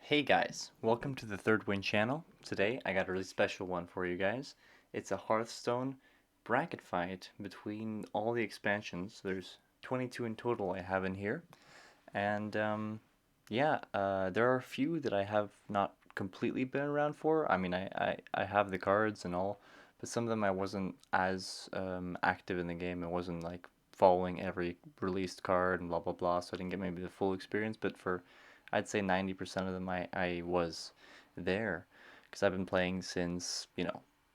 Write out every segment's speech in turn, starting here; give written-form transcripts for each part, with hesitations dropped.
Hey guys, welcome to the Third Win channel. Today I got a really special one for you guys. It's a Hearthstone bracket fight between all the expansions. There's 22 in total I have in here. And there are a few that I have not completely been around for. I mean, I have the cards and all, but some of them I wasn't as active in the game. I wasn't like following every released card and blah blah blah, so I didn't get maybe the full experience. But for I'd say 90% of them I was there because I've been playing since,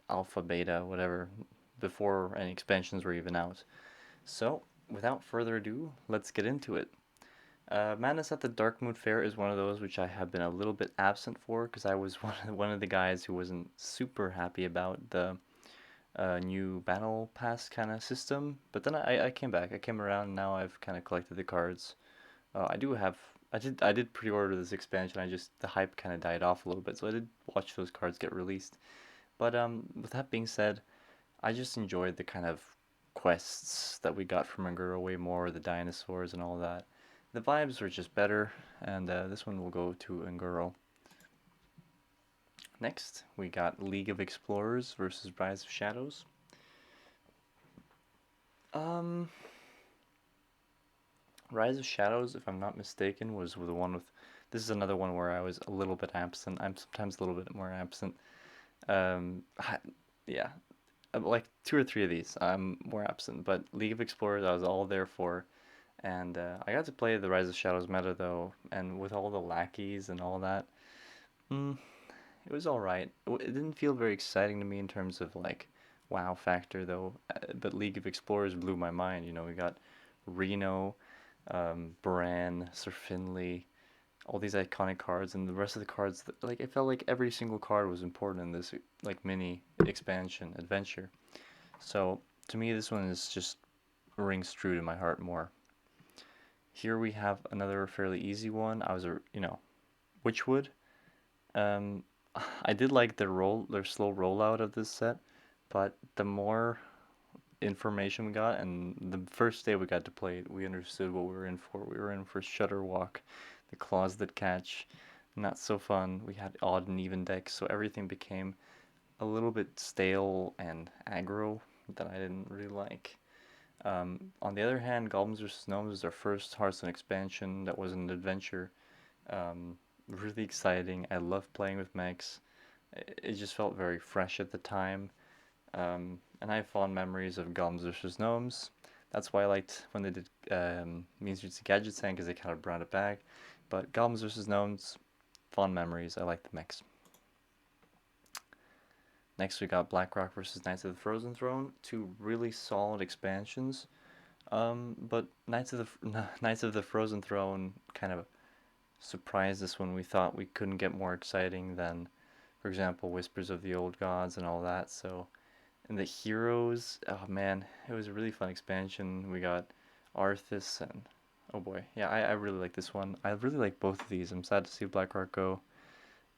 alpha, beta, whatever, before any expansions were even out. So, without further ado, let's get into it. Madness at the Darkmoon Faire is one of those which I have been a little bit absent for because I was one of the guys who wasn't super happy about the new battle pass kind of system. But then I came back. I came around. And now I've kind of collected the cards. I do have. I did pre-order this expansion. The hype kind of died off a little bit, so I did watch those cards get released. But with that being said, I just enjoyed the kind of quests that we got from Anguro way more, the dinosaurs and all that. The vibes were just better, and this one will go to Anguro. Next, we got League of Explorers versus Rise of Shadows. Um, Rise of Shadows, if I'm not mistaken, was the one with. This is another one where I was a little bit absent. I'm sometimes a little bit more absent. Um, yeah, like two or three of these, I'm more absent. But League of Explorers, I was all there for. And I got to play the Rise of Shadows meta though, and with all the lackeys and all that, mm, it was all right. It didn't feel very exciting to me in terms of like wow factor though. But League of Explorers blew my mind. We got Reno, Bran, Sir Finley, all these iconic cards, and the rest of the cards. Like it felt like every single card was important in this like mini expansion adventure. So to me, this one is just rings true to my heart more. Here we have another fairly easy one. Witchwood. Um, I did like their slow rollout of this set, but the more information we got, and the first day we got to play it, we understood what we were in for. We were in for Shutterwalk, the Claws That Catch. Not so fun. We had odd and even decks, so everything became a little bit stale and aggro that I didn't really like. On the other hand, Goblins vs. Gnomes is our first Hearthstone expansion that was an adventure. Really exciting. I love playing with mechs. It just felt very fresh at the time. And I have fond memories of Goblins vs. Gnomes. That's why I liked when they did Mean Streets and Gadgets because they kind of brought it back. But Goblins vs. Gnomes, fond memories. I like the mechs. Next, we got Blackrock versus Knights of the Frozen Throne. Two really solid expansions. But Knights of the Frozen Throne kind of surprised us when we thought we couldn't get more exciting than, for example, Whispers of the Old Gods and all that. So, and the heroes, oh man, it was a really fun expansion. We got Arthas and oh boy, yeah, I really like this one. I really like both of these. I'm sad to see Blackrock go.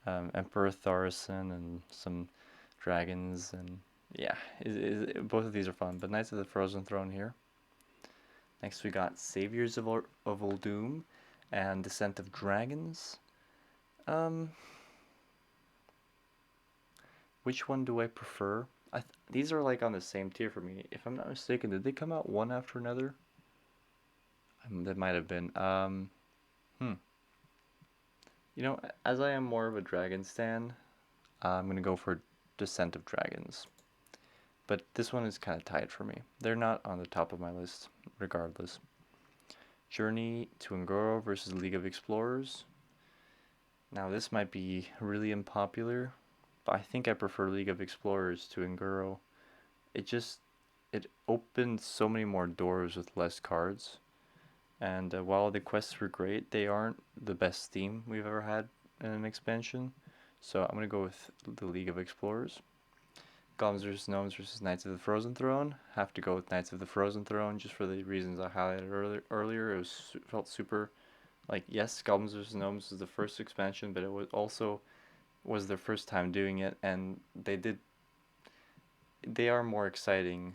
Emperor Thaurissan and some dragons and yeah, both of these are fun. But Knights of the Frozen Throne here. Next we got Saviors of Uldum and Descent of Dragons. Um, which one do I prefer? These are like on the same tier for me. If I'm not mistaken, did they come out one after another? That might have been. Hmm. As I am more of a dragon stan, I'm gonna go for Descent of Dragons. But this one is kind of tied for me. They're not on the top of my list, regardless. Journey to Ngoro versus League of Explorers. Now this might be really unpopular, but I think I prefer League of Explorers to Ngoro. It opened so many more doors with less cards, and while the quests were great, they aren't the best theme we've ever had in an expansion. So I'm gonna go with the League of Explorers. Goblins vs. Gnomes versus Knights of the Frozen Throne. Have to go with Knights of the Frozen Throne just for the reasons I highlighted earlier. Felt super like yes, Goblins vs. Gnomes was the first expansion, but it was also was their first time doing it, and they are more exciting,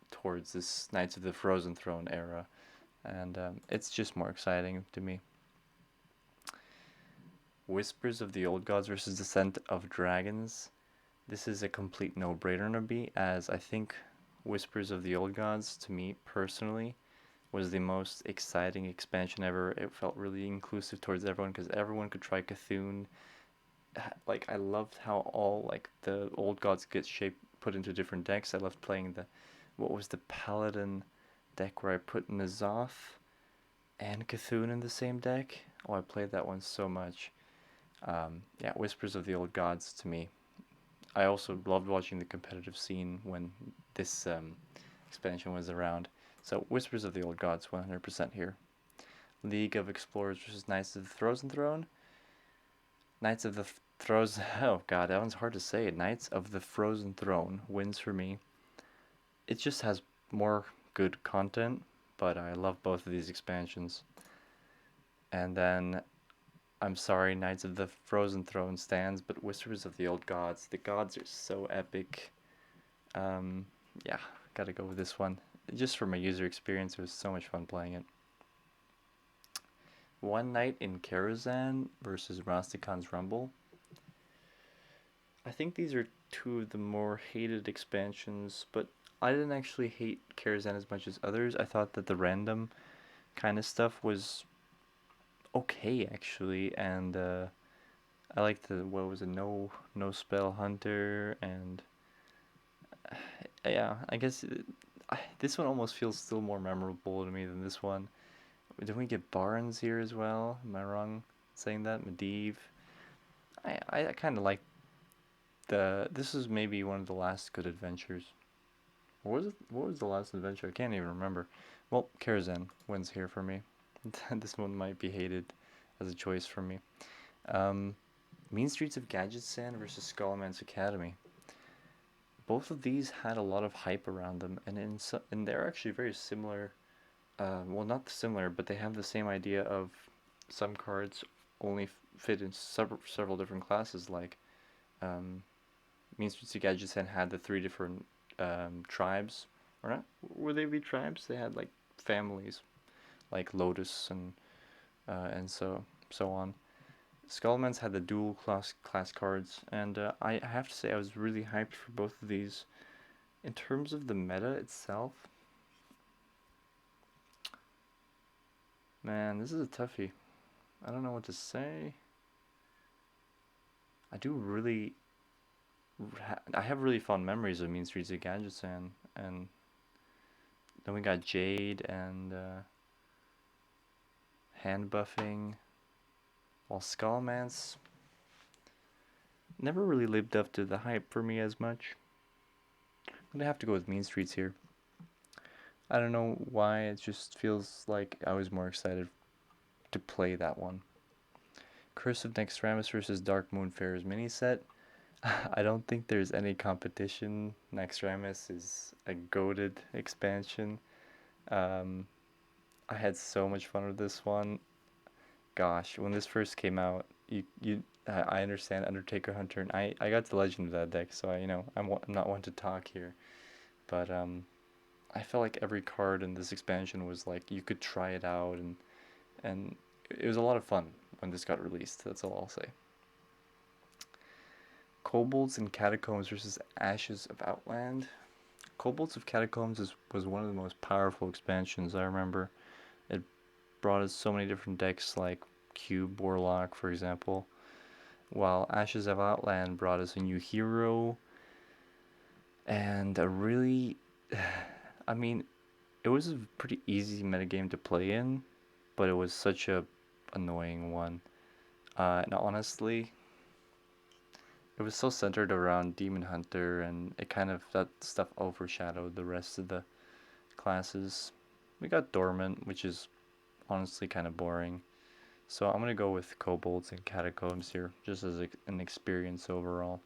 towards this Knights of the Frozen Throne era, and it's just more exciting to me. Whispers of the Old Gods versus Descent of Dragons. This is a complete no-brainer to me, as I think Whispers of the Old Gods, to me personally, was the most exciting expansion ever. It felt really inclusive towards everyone because everyone could try Cthulhu. Like I loved how all like the old gods get shaped put into different decks. I loved playing the what was the Paladin deck where I put Nazoth and Cthulhu in the same deck. Oh, I played that one so much. Yeah, Whispers of the Old Gods to me. I also loved watching the competitive scene when this expansion was around. So Whispers of the Old Gods, 100% here. League of Explorers versus Knights of the Frozen Throne. Knights of the Throws. Oh god, that one's hard to say. Knights of the Frozen Throne wins for me. It just has more good content, but I love both of these expansions. And then, I'm sorry, Knights of the Frozen Throne stands, but Whispers of the Old Gods. The gods are so epic. Um, yeah, gotta go with this one. Just for my user experience, it was so much fun playing it. One Night in Karazhan versus Rastikan's Rumble. I think these are two of the more hated expansions, but I didn't actually hate Karazhan as much as others. I thought that the random kind of stuff was okay actually, and I liked the what was it, no spell hunter, and yeah, I guess this one almost feels still more memorable to me than this one. Didn't we get Barnes here as well? Am I wrong saying that? Medivh. I kind of like the. This is maybe one of the last good adventures. What was it? What was the last adventure? I can't even remember. Well, Karazhan wins here for me. This one might be hated as a choice for me. Um, Mean Streets of Gadgetzan versus Skullman's Academy. Both of these had a lot of hype around them, and they're actually very similar. Well, not similar, but they have the same idea of some cards only fit in several different classes. Like um, Mean Streets of Gadgetzan had the three different tribes, or not? Would they be tribes? They had like families, like Lotus and so on. Skullman's had the dual class cards, and I have to say I was really hyped for both of these. In terms of the meta itself, man, this is a toughie. I don't know what to say. I do really, I have really fond memories of Mean Streets of Gadgetzan, and then we got Jade and hand buffing, while Skullman's never really lived up to the hype for me as much. I'm gonna have to go with Mean Streets here. I don't know why, it just feels like I was more excited to play that one. Curse of Dextramis versus Darkmoon Faire's mini set. I don't think there's any competition. Dextramis is a goated expansion. Um, I had so much fun with this one. Gosh, when this first came out, I understand Undertaker Hunter, and I got the legend of that deck, so I'm not one to talk here, but I felt like every card in this expansion was like you could try it out, and it was a lot of fun when this got released. That's all I'll say. Kobolds and Catacombs versus Ashes of Outland. Kobolds of Catacombs was one of the most powerful expansions I remember. It brought us so many different decks like Cube Warlock, for example, while Ashes of Outland brought us a new hero and a really, I mean, it was a pretty easy metagame to play in, but it was such a annoying one. And honestly, it was so centered around Demon Hunter, and it kind of that stuff overshadowed the rest of the classes. We got Dormant, which is honestly kind of boring. So I'm gonna go with Kobolds and Catacombs here, just as an experience overall.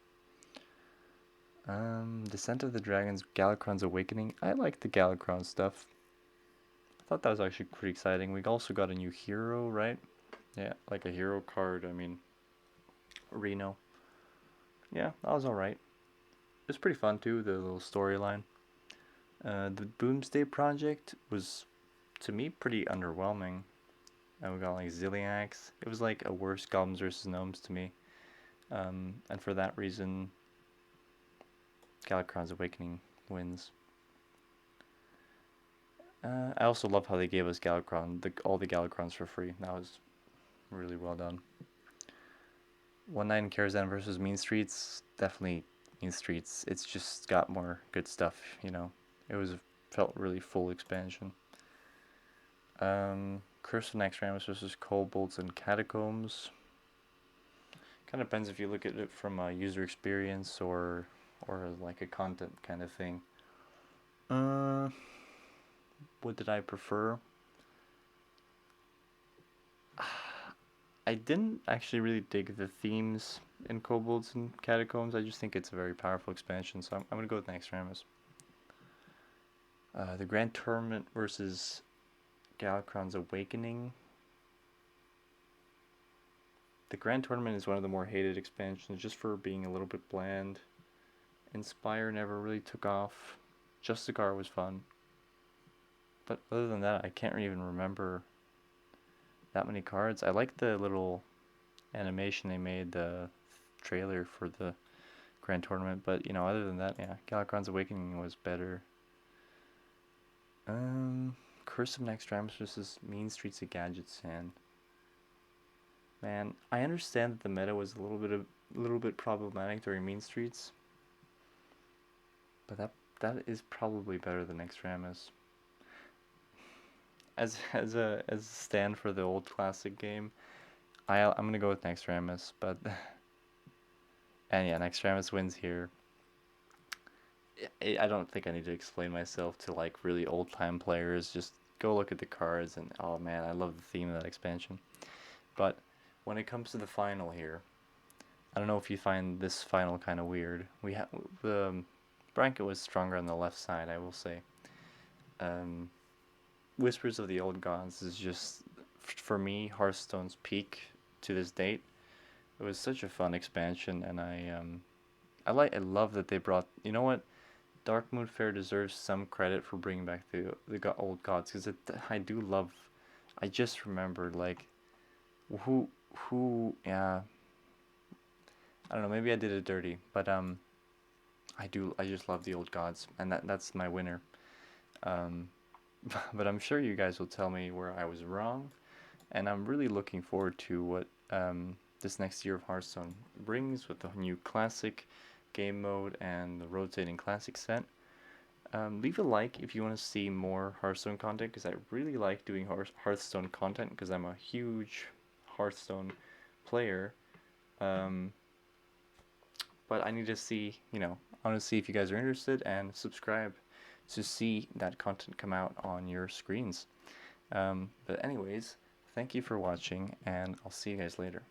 Descent of the Dragons, Galakron's Awakening. I like the Galakron stuff. I thought that was actually pretty exciting. We also got a new hero, right? Yeah, like a hero card. I mean, Reno. Yeah, that was alright. It was pretty fun too, the little storyline. The Boomsday Project was, to me, pretty underwhelming. and we got like Zilliax. It was like a worse Goblins versus Gnomes to me. And for that reason, Galakron's Awakening wins. I also love how they gave us Galakron, all the Galakrons for free. That was really well done. One Night in Karazhan versus Mean Streets, definitely Mean Streets. It's just got more good stuff, you know. It felt really full expansion. Curse of Dextramis versus Kobolds and Catacombs. Kind of depends if you look at it from a user experience or like a content kind of thing. What did I prefer? I didn't actually really dig the themes in Kobolds and Catacombs. I just think it's a very powerful expansion, so I'm going to go with Dextramis. The Grand Tournament versus Galakron's Awakening. The Grand Tournament is one of the more hated expansions just for being a little bit bland. Inspire never really took off. Justicar was fun. But other than that, I can't even remember that many cards. I like the little animation they made, the trailer for the Grand Tournament, but you know, other than that, yeah, Galakron's Awakening was better. Curse of Dextramis versus Mean Streets of Gadgetzan. Man, I understand that the meta was a little bit problematic during Mean Streets, but that is probably better than Dextramis. As a stand for the old classic game, I'm gonna go with Dextramis, but and yeah, Dextramis wins here. I don't think I need to explain myself to like really old time players. Just go look at the cards and oh man, I love the theme of that expansion. But when it comes to the final here, I don't know if you find this final kind of weird. We have the bracket was stronger on the left side, I will say. Whispers of the Old Gods is just, for me, Hearthstone's peak to this date. It was such a fun expansion, and I love that they brought. You know what? Darkmoon Faire deserves some credit for bringing back the old gods because I do love. I just remembered like, who yeah. I don't know. Maybe I did it dirty, but I just love the old gods, and that's my winner. Um, but I'm sure you guys will tell me where I was wrong, and I'm really looking forward to what this next year of Hearthstone brings with the new classic game mode and the rotating classic set. Leave a like if you want to see more Hearthstone content because I really like doing Hearthstone content because I'm a huge Hearthstone player. Um, but I need to see, I want to see if you guys are interested and subscribe to see that content come out on your screens. But anyways, thank you for watching, and I'll see you guys later.